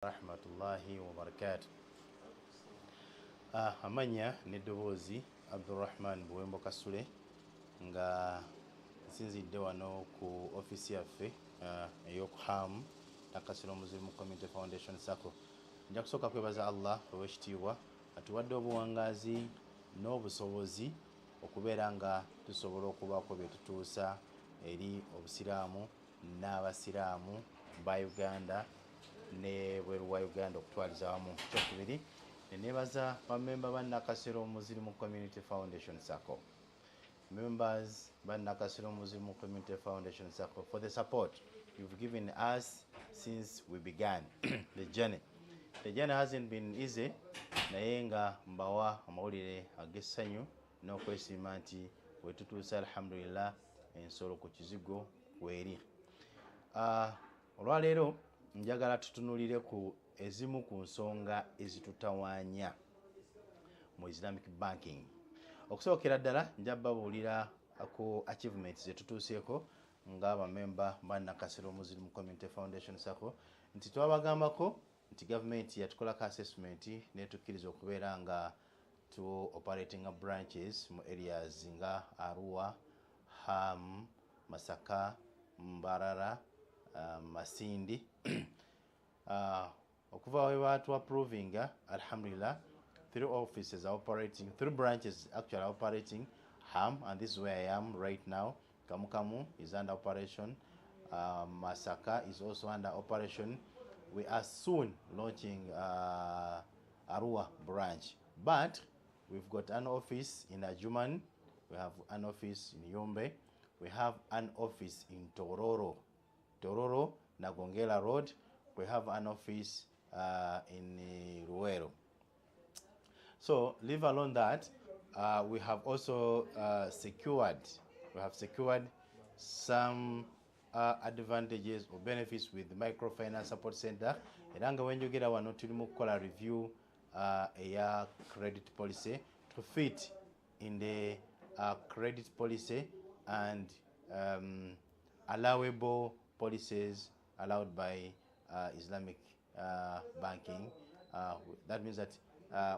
Rahmatullahi wa barakatuh. Amanya n'eddoboozi Abdurrahman Buwembo Kasule nga nsinzidde wano ku ofisi yaffe ey'oku HAM Nakasero Muslim Community Foundation Sacco. Nja kusooka kwebaza Allah ow'ekitiibwa atuwadde obuwangaazi n'obusobozi okubeera nga tusobola okubaako bye tutuusa eri obusiraamu n'abasiraamu ba Uganda ne bweru wa Uganda okutwaliza wamu. Kyokubiri nenebaza bamemba ba Nakasero Muslim Community Foundation Sacco, members ba Nakasero Muslim Community Foundation Sacco for the support you've given us since we began the journey. The journey hasn't been easy, naye nga mbawa amawulire ag'essanyu n'okwesiima nti wetutuusa alhamdulillah ensolo ku kizigo kweri. Olwaleero njagala tutunulire ku ezimu ku nsonga ezitutawaanya mu Islamic banking. Okusookera ddala nja babuulira ku achievements zetutuuseeko nga bamemba ba Nakasero Muslim Community Foundation Sacco, nti twabagambako nti gavumenti yatukolako assessment netukkiriza okubeera nga tu operating branches mu areas nga Arua, Ham, Masaka, Mbarara, Masindi. Okuva we batu approving, alhamdulillah, 3 offices are operating, 3 branches actually are operating. Ham, and this is where I am right now. Kamukamu is under operation. Masaka is also under operation. We are soon launching Arua branch, but we've got an office in Ajuman, we have an office in Yombe, we have an office in Tororo, Nagongela Road. We have an office in Ruero. So, leave alone that, we have also secured some advantages or benefits with the Microfinance Support Center. Eranga when you get our notimu kola review a credit policy to fit in the credit policy and allowable policies allowed by Islamic banking. That means that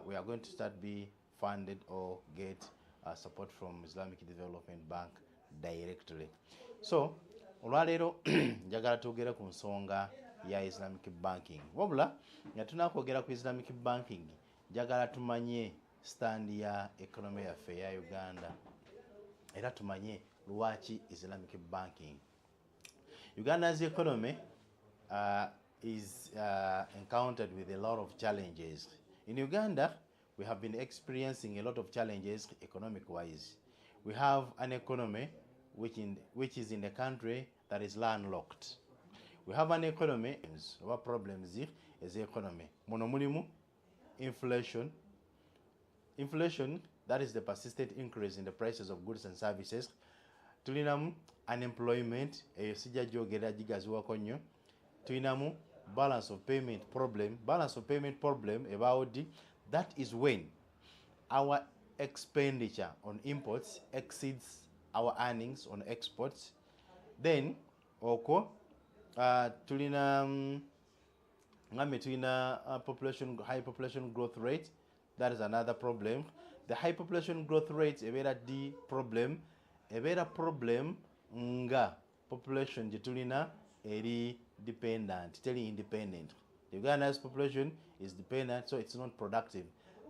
we are going to start be funded or get support from Islamic Development Bank directly. So, olwaleero njagala twogere ku nsonga ya Islamic banking. Wabula nga tunakwogera ku Islamic banking, njagala tumanye stand ya economy yaffe ya Uganda era tumanye lwaki Islamic banking. Uganda's economy is encountered with a lot of challenges. In Uganda, we have been experiencing a lot of challenges economic-wise. We have an economy which is in a country that is landlocked. We have an economy, our problems is the economy. Muno mulimu inflation. Inflation, that is the persistent increase in the prices of goods and services. Tulinamu unemployment, sijja gyogera gigaziwako nnyo. Tulinamu balance of payment problem. Balance of payment problem about that is when our expenditure on imports exceeds our earnings on exports. Then tulina high population growth rate. That is another problem. The high population growth rate ebera di problem. Ebera problem nga population jetulina eri dependent, totally independent. The Uganda's population is dependent, so it's not productive.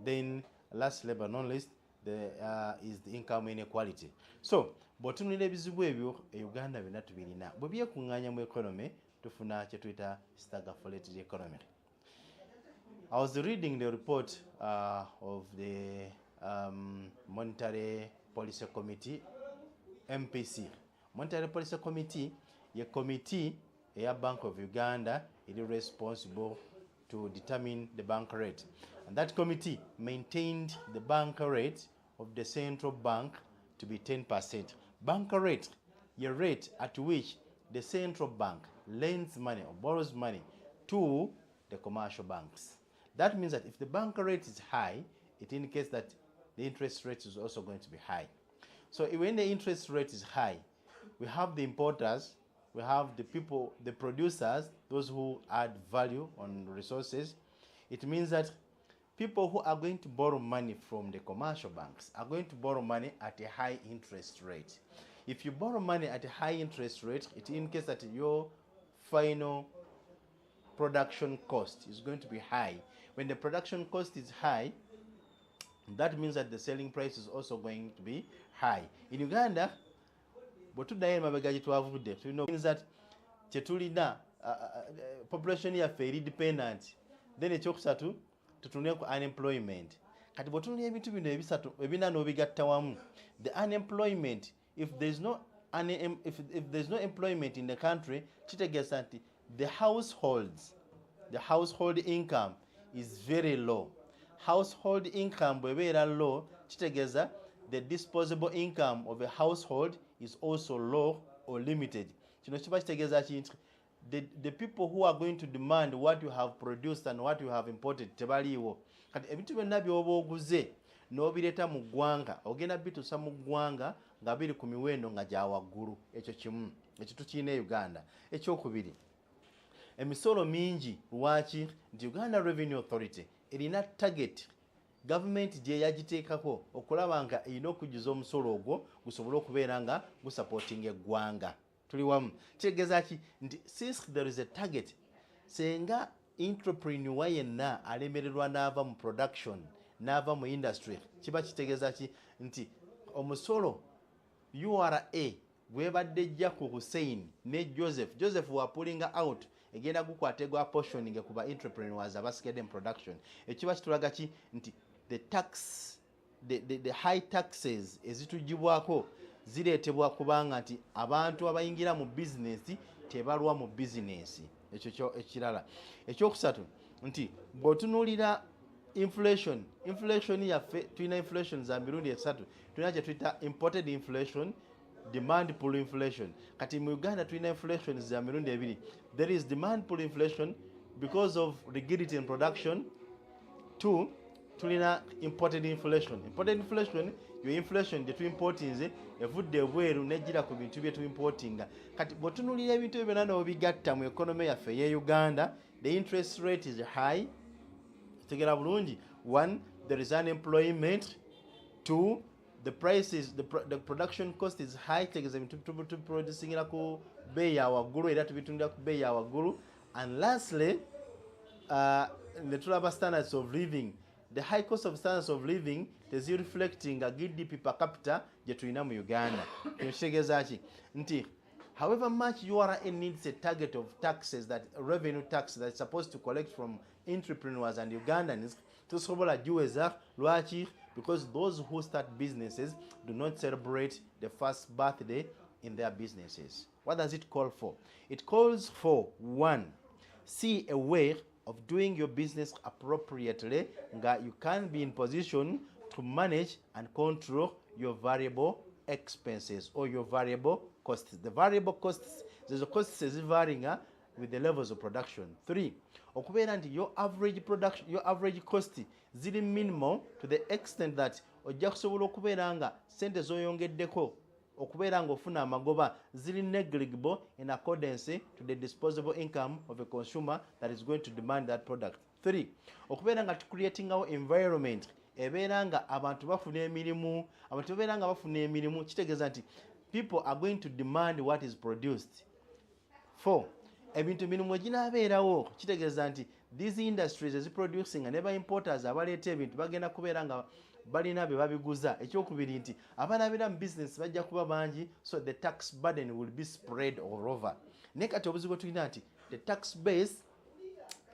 Then lastly but not least, is the income inequality. So, botunulira ebizibu ebyo Uganda byonna tubirina. Bwe byekuŋŋaanya mu economy tufuna kye tuyita stagflated economy. I was reading the report of the Monetary Policy Committee, MPC. Monetary Policy Committee, a committee a Bank of Uganda is responsible to determine the bank rate. And that committee maintained the bank rate of the central bank to be 10%. Bank rate, your rate at which the central bank lends money or borrows money to the commercial banks. That means that if the bank rate is high, it indicates that the interest rate is also going to be high. So when the interest rate is high, we have the importers we have the people, the producers, those who add value on resources. It means that people who are going to borrow money from the commercial banks are going to borrow money at a high interest rate. If you borrow money at a high interest rate, it indicates that your final production cost is going to be high. When the production cost is high, that means that the selling price is also going to be high. In Uganda, means that tetulina population yaffe eri dependent, then ekyokusatu tutunule ku unemployment. Kati bw'otunula ebintu bino ebisatu ebina n'obigatta wamu, the unemployment, if there's no employment in the country, kitegeeza nti the household income is very low. Household income bw'ebeera low, kitegeeza the disposable income of a household is also low or limited. Kino kiba kitegeeza ki nti the people who are going to demand what you have produced and what you have imported tebaliiwo. Kati ebintu byonna by'oba oguze n'obireeta mu ggwanga, ogenda bituusa mu ggwanga nga biri ku miwendo nga gya waggulu. Ekyo kimu, ekyo tukirina Uganda. Ekyokubiri, emisolo mingi. Lwaki? Nti Uganda Revenue Authority erina target government gye yagiteekako okulaba nga erina okujjuza omusolo ogwo gusobole okubeera nga gusupporting eggwanga. Tuli wamu. Kitegeeza ki nti since there is a target, senga entrepreneur yenna alemererwa n'ava mu production n'ava mu industry, kiba kitegeeza ki nti omusolo URA gwebadde ejja ku Hussein ne Joseph wa pulling out egenda gukwate gwa portioning ku ba entrepreneurs abasigadde mu production. Ekiba kitulaga ki nti the high taxes ezitugibwako zireetebwa kubanga nti abantu abayingira mu bizinesi tebalwa mu bizinesi. Ekyo ekirala. Ekyokusatu nti bw'otunuulira inflation yaffe, tulina inflation za mirundi esatu. Tulina kye tuyita imported inflation, demand pull inflation. Kati mu Uganda tulina inflation za mirundi ebiri. There is demand pull inflation because of rigidity in production. 2, tulina imported inflation. Imported inflation, your inflation gye tuimportinze evudde ebweru nejjira ku bintu bye tuimportinga. Kati bw'otunuulira ebintu ebyo byonna n'obigatta mu economy yaffe ye Uganda, the interest rate is high. Tegera bulungi. 1, there is unemployment. 2, the production cost is high. Tegeza bintu tuproducingira ku beeyi ya waggulu era tubitundira ku beeyi ya waggulu. And lastly, ne tulaba standards of living. The high cost of standards of living is reflecting a GDP per capita gye tulina mu Uganda. Kitegeeza ki nti however much URA needs a target of taxes, that revenue tax that is supposed to collect from entrepreneurs and Ugandans, tusobola giweza. Lwaki? Because those who start businesses do not celebrate the first birthday in their businesses. What does it call for? It calls for, 1, see a way of doing your business appropriately that you can be in position to manage and control your variable expenses or your variable costs. The variable costs, there's a costs varying with the levels of production. 3, okubeera nti your average cost ziri minimal to the extent that ojja kusobola okubeera nga sente z'oyongeddeko okubeera nga ofuna amagoba ziri negligible in accordance to the disposable income of a consumer that is going to demand that product. 3, okubeera nga creating our environment ebeera nga abantu bafuna emirimu, kitegeeza nti people are going to demand what is produced. 4, ebintu mirimu eginaabeerawo, kitegeeza nti these industries eziproducing ne ba importers abaleeta ebintu bagenda kubeera nga balina bye babiguza. Ekyokubiri nti abalabira mu business bajja kuba bangi, so the tax burden will be spread all over. Naye kati obuzibu tulina nti the tax base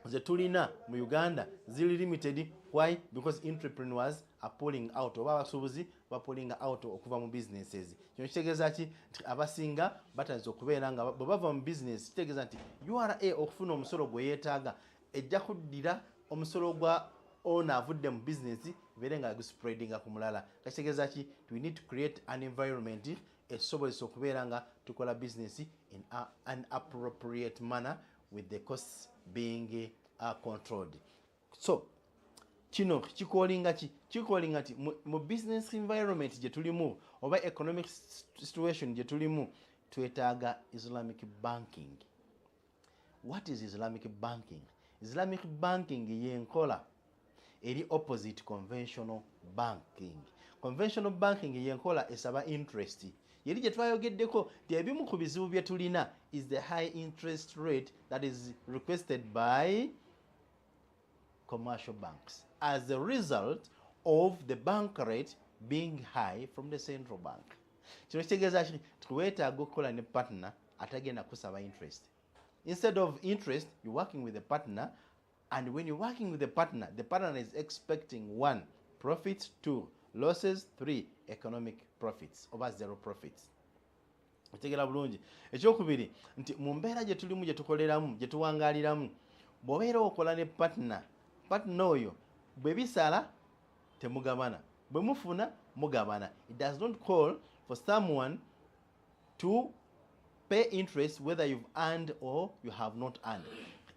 ze tulina mu Uganda ziri limited. Why? Because entrepreneurs are pulling out, oba abasuubuzi ba pulling out okuva mu businesses. Kino kitegeeza ki nti abasinga batanze okubeera nga bwe bava mu business, kitegeeza nti URA okufuna omusolo gwe yeetaaga ejja kuddira omusolo gwa owner avudde mu business beere nga guspreadinga ku mulala. Kitegeeza ki we need to create an environment esobolesa okubeera nga tukola business in an appropriate manner with the costs being controlled. So kino kikolinga ti mu business environment gye tulimu oba economic situation gye tulimu, twetaaga Islamic banking. What is Islamic banking? Islamic banking yenkola eri opposite conventional banking. Conventional banking yenkola esaba interest. Yeri gye twayogeddeko ebimu ku bizibu bye tulina is the high interest rate that is requested by commercial banks as a result of the bank rate being high from the central bank. Kino kitegeeza ki tuweetaaga okukola ne partner atagenda kusaba interest. Instead of interest, you're working with a partner, and when you're working with the partner is expecting 1, profits, 2, losses, 3, economic profits, over 0 profits. Otegera bulungi. Ekyokubiri nti mu mbeera gye tulimu gye tukoleramu gye tuwangaaliramu bw'obeera okola ne partner oyo bwe bisala temugabana, bwe mufuna mugabana. It does not call for someone to pay interest whether you've earned or you have not earned.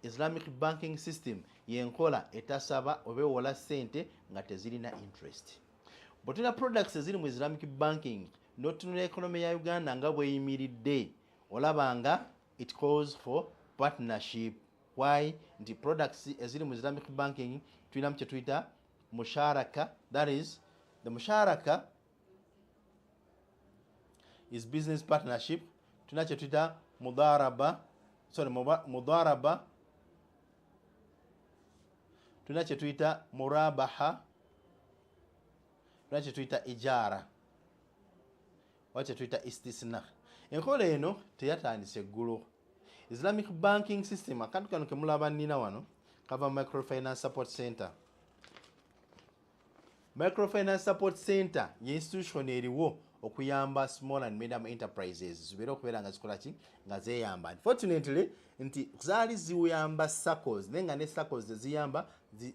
Islamic banking system yenkola etasaba obewola sente nga tezirina interest. Bwetuna products eziri mu Islamic banking notunula economy ya Uganda nga bweyimiridde olabanga it calls for partnership. Why? Nti products eziri mu Islamic banking tulinamu kye tuyita musharaka. That is, the musharaka is business partnership. Tuna kye tuyita mudaraba, tuna kye tuyita murabaha, tuna kye tuyita ijara, wa kye tuyita istisna. Enkola eno teyatandise eggulu. Islamic banking system akantu kano ke mulaba nnina wano kava microfinance support center. Microfinance support center ye institution eriwo okuyamba small and medium enterprises zibeera okubeera nga zikola ki nga zeeyamba. Unfortunately nti zaali ziwuyamba Saccos naye nga ne Saccos ziyamba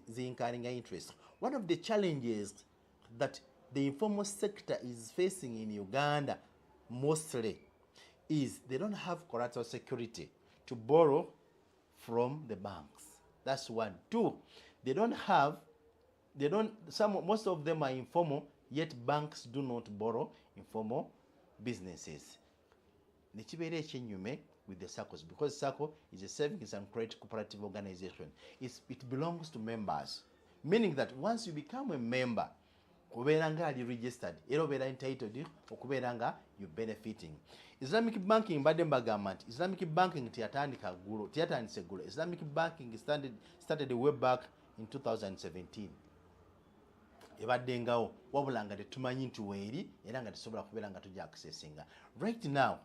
zinkaringa interest. One of the challenges that the informal sector is facing in Uganda mostly is they don't have collateral security to borrow from the banks. That's one. 2, most of them are informal, yet banks do not borrow informal businesses. Nekibeera ekyenyume with the Saccos, because Sacco is a savings and credit cooperative organization. It belongs to members, meaning that once you become a member, okubeera nga ali registered era obeera entitled okubeera nga you benefiting. Islamic banking mbadde mbagamba nti Islamic banking teyatandise ggulo. Islamic banking started way back in 2017. Ebadde ngawo wabula nga tetumanyi nti weeri era nga tesobola kubeera nga tujja accessinga. Right now,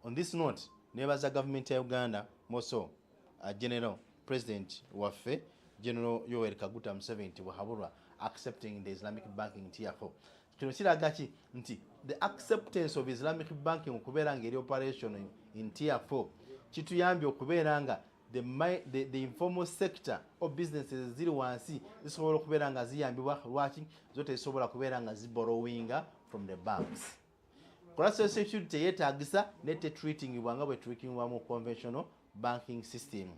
on this note, nebaza government ya Uganda moso General President waffe General Yoweri Kaguta Museveni bwahabulwa accepting the Islamic banking tier 4. Kino kiraga ki nti the acceptance of Islamic banking okubeera nga eri operation in tier 4 kituyambye okubeera nga the informal sector of businesses ziri wansi zisobola okubeera nga ziyambibwa lwaki zo tezisobola kubeera nga ziborrowinga from the banks. Collateral security teyetaagisa nete treatingibwa nga bwe treatingibwa mu conventional banking system.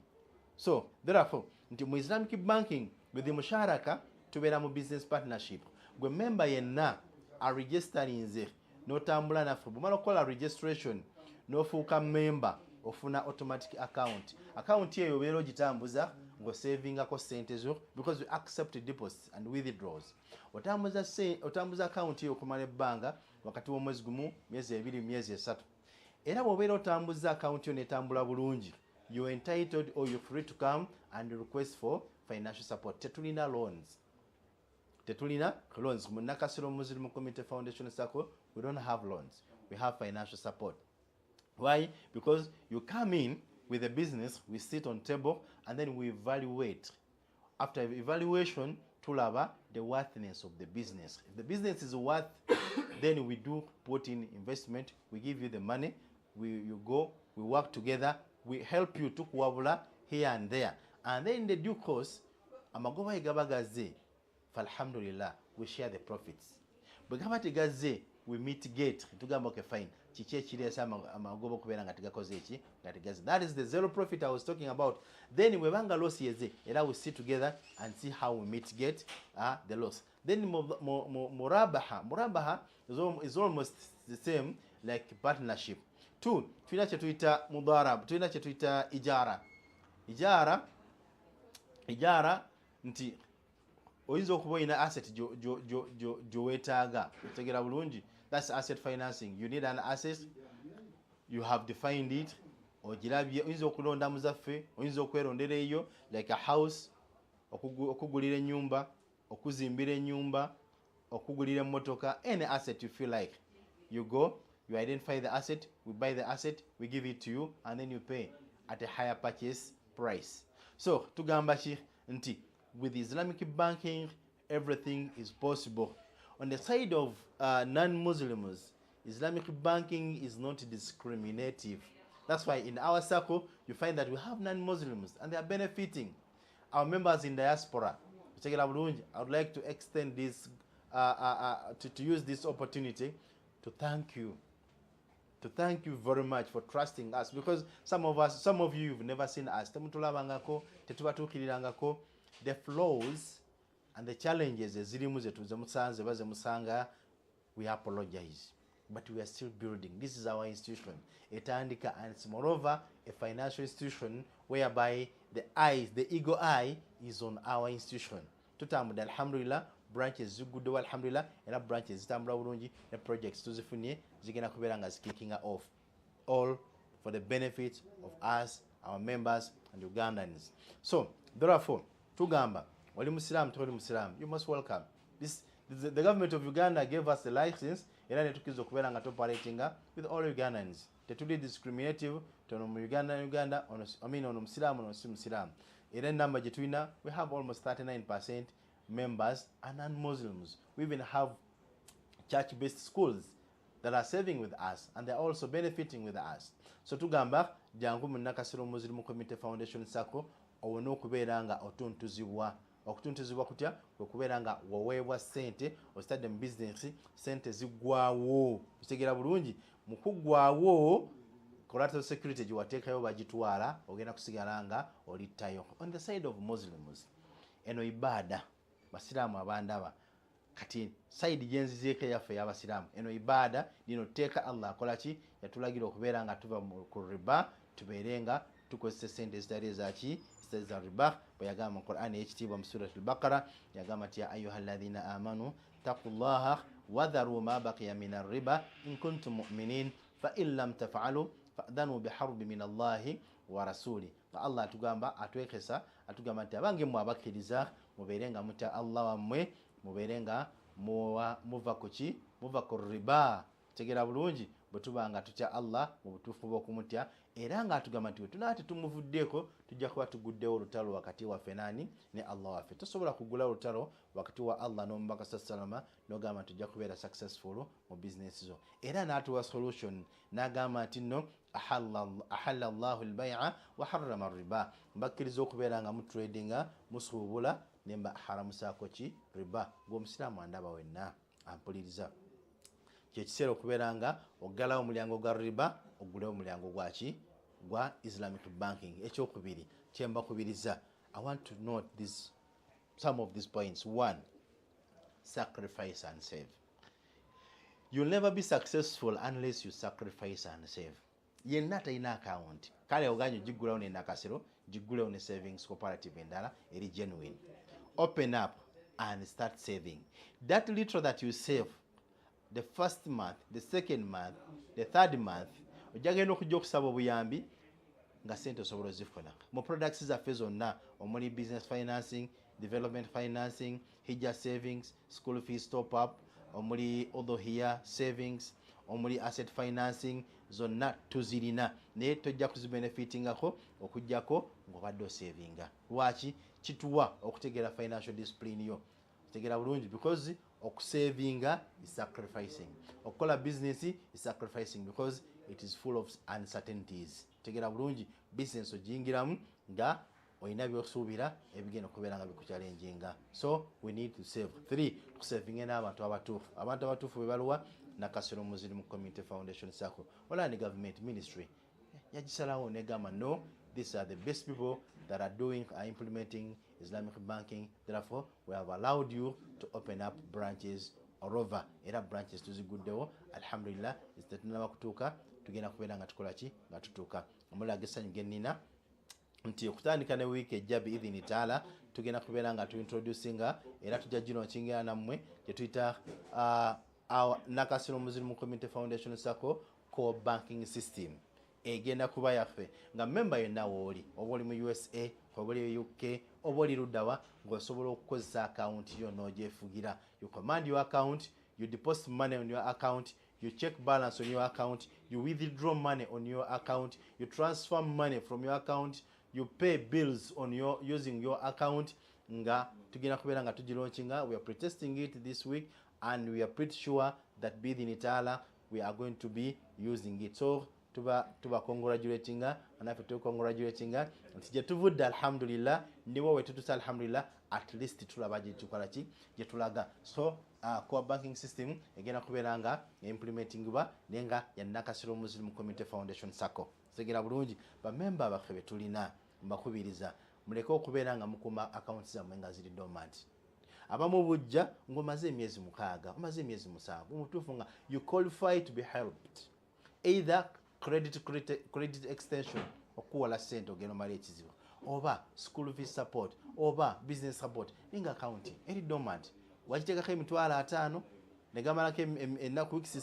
So therefore nti mu Islamic banking with the musharaka tubeera mu business partnership. Gwe member yenna aregistarinze n'otambula naffe bw'omala okukola registration n'ofuuka member ofuna automatic account eyo obeera ogitambuza ng'osavingako sente zo because we accept deposits and withdrawals. Otambuza account eyo okumala ebbanga wakati w'omwezi gumu, myezi 2, myezi 3. Era bw'obeera otambuza account eyo n'etambula bulungi, you're entitled or you're free to come and request for financial support. Tetulina loans. Mu Nakasero Muslim Community Foundation Sacco, we don't have loans. We have financial support. Why? Because you come in with a business, we sit on table, and then we evaluate. After evaluation, tulaba the worthiness of the business. If the business is worth, then we do put in investment. We give you the money. You go. We work together. We help you to kuwabula here and there. And then in the due course, amagoba igabagaze. Alhamdulillah, we share the profits. But gaze, we mitigate. Okay, fine. That is the zero profit I was talking about. Then we banga loss yeze. We sit together and see how we mitigate the loss. Then murabaha is almost the same like partnership. 2 tulina kye tuyita mudarab, tulina kye tuyita ijara nti oyinza okuba olina asset gy'oweetaaga otegera bulungi. That's asset financing. You need an asset, you have defined it, ogirabye, oyinza okulonda muzaffe, oyinza okwerondera eyo like a house, okugulira ennyumba, okuzimbira ennyumba, okugulira emmotoka, any asset you feel like. You go, you identify the asset, we buy the asset, we give it to you, and then you pay at a higher purchase price. So tugamba ki nti with Islamic banking everything is possible. On the side of non-Muslims, Islamic banking is not discriminative. That's why in our Sacco you find that we have non-Muslims and they are benefiting. Our members in diaspora, I would like to extend this to use this opportunity to thank you. To thank you very much for trusting us, because some of you have never seen us. The flaws and the challenges we apologize, but we are still building. This is our institution, Etandika, and it's moreover a financial institution whereby the eagle eye is on our institution. Tutambula alhamdulillah, branches zigudo alhamdulillah, era branches zitambula bulungi, ne projects tuzifunye zigenda kubeera nga kicking off, all for the benefit of us, our members and Ugandans. So therefore tugamba wali musiramu toli musiramu, you must welcome this. The government of Uganda gave us the license, era netukiza okubeera nga operating with all Ugandans. Tetuli discriminative to Uganda ono musiramu ono si musiramu. Era number gye tulina, we have almost 39% members are non-Muslims. We even have church-based schools that are serving with us and they're also benefiting with us. So tugamba jangu mu Nakasero Muslim Community Foundation Sacco owona okubeera nga otuntuzibwa. Okutuntuzibwa kutya? Okubeera nga waweebwa sente ostadde mu business, sente ziggwaawo. Kitegeera bulungi, mu kuggwaawo collateral security gye wateekayo bagitwala, ogenda kusigala nga olittayo. On the side of Muslims, eno ibada basiraamu abandaba kati side gyenzizeeko yaffe y'abasiraamu, eno ibada lino teeka Allah akola ki? Yatulagira okubeera nga tuva ku riba, tubeere nga tukozesa sente ezitali ezaki? Ezitali za riba. Bwe yagamba mu Qur'an ekitiibwa mu Suratul Baqara yagamba nti ya ayyuha alladhina amanu taqullaha wadharu ma baqiya min ar-riba in kuntum mu'minin fa in lam taf'alu fa'dhanu biharbi min Allahi wa rasuli. Allah atugamba atwekesa, atugamba nti abange mmwe abakkiriza mubeere nga mutya Allah wammwe, mubeere nga muva ku ki? Muva ku riba. Tegera bulungi bwe tuba nga tutya Allah mu butuufu bw'okumutya, era nga atugamba nti tunaate tumuvuddeeko tujja kuba tuguddewo olutalo wakati waffe nani? Ne Allah waffe. Tosobola kugula olutalo wakati wa Allah n'omubaka salama n'ogamba nti tujja kubeera successful mu business zo. Era n'atuwa solution n'agamba nti no ahalla Allahu al-bay'a wa harrama ar-riba. Mbakkiriza okubeera nga mutradinga musuubula ne mba haramusaako ki? Riba. Ng'omusiraamu andaba wenna ampuliriza. Kyekiseera okubeera nga oggalawo omulyango gwa riba, oggulewo omulyango gwaki? Gwa Islamic banking. Ekyokubiri kyembakubiriza, I want to note some of these points. 1, sacrifice and save. You'll never be successful unless you sacrifice and save. Yenna talina account, kale oganye giggulawo ne Nakasero, giggulewo ne savings cooperative endala eri genuine. Open up and start saving. That little that you save, the first month, the second month, the third month, ojagenda okujja okusaba obuyambi nga sente osobola zifuna. Mu products zaffe zonna omuli business financing, development financing, hijja savings, school fees top up, omuli odhohiya savings, omuli asset financing, zonna tuzirina naye tojja kuzibenefitingako okujjako ng'obadde osavinga. Lwaki? Kituwa okutegeera financial discipline yo. Tegeera bulungi, because okusavinga is sacrificing. Okukola business is sacrificing because it is full of uncertainties. Tegeera bulungi, business ogiyingiramu nga olina by'osuubira ebigenda okubeera nga bikuchallenginga. So we need to save. 3, tukusavinge n'abantu abatuufu. Abantu abatuufu be baluwa? Nakasero Muslim Community Foundation Sacco. Wala ni government ministry yagisalawo negamba no, these are the best people that are implementing Islamic banking. Therefore, we have allowed you to open up branches all over. Era branches tuziguddewo alhamdulillah, tetunaba kutuuka tugenda kubeera nga tukola ki nga tutuuka omulaga essanyu gennina nti okutandika ne wiiki ejja biidhini taala tugenda kubeera nga tuintroducinga era tujja ginookingira nammwe gye tuyita our Nakasero Muslim Community Foundation Sacco core banking system egenda kuba yaffe nga memba yenna wooli oba oli mu USA oba oli UK oba oli luddawa ng'osobola okukozesa account yo n'ogyefugira. You command your account, you deposit money on your account, you check balance on your account, you withdraw money on your account, you transfer money from your account, you pay bills on your using your account. Nga tugenda kubeera nga tugilaunching. We are pre-testing it this week and we are pretty sure that within Itala we are going to be using it. So tuba congratulating anafe tu congratulating nti je tuvudde alhamdulillah niwo we tutusa alhamdulillah at least tulaba je tukola ki je tulaga. So core banking system egenda kubeera nga implementing ba nenga ya Nakasero Muslim Community Foundation Sacco. Segera bulungi ba member abaffe tulina mbakubiriza muleke okubeera nga mukuma accounts zammwe nga ziri dormant. Abamu bujja ngomaze emyezi 6 omaze emyezi 7 umutufu nga you qualify to be helped either credit extension okuwala sente ogenda mali ekizibu oba school fees support oba business support ninga account eri dormant wajiteekako emitwalo 5 ne gamalako ennaku weeks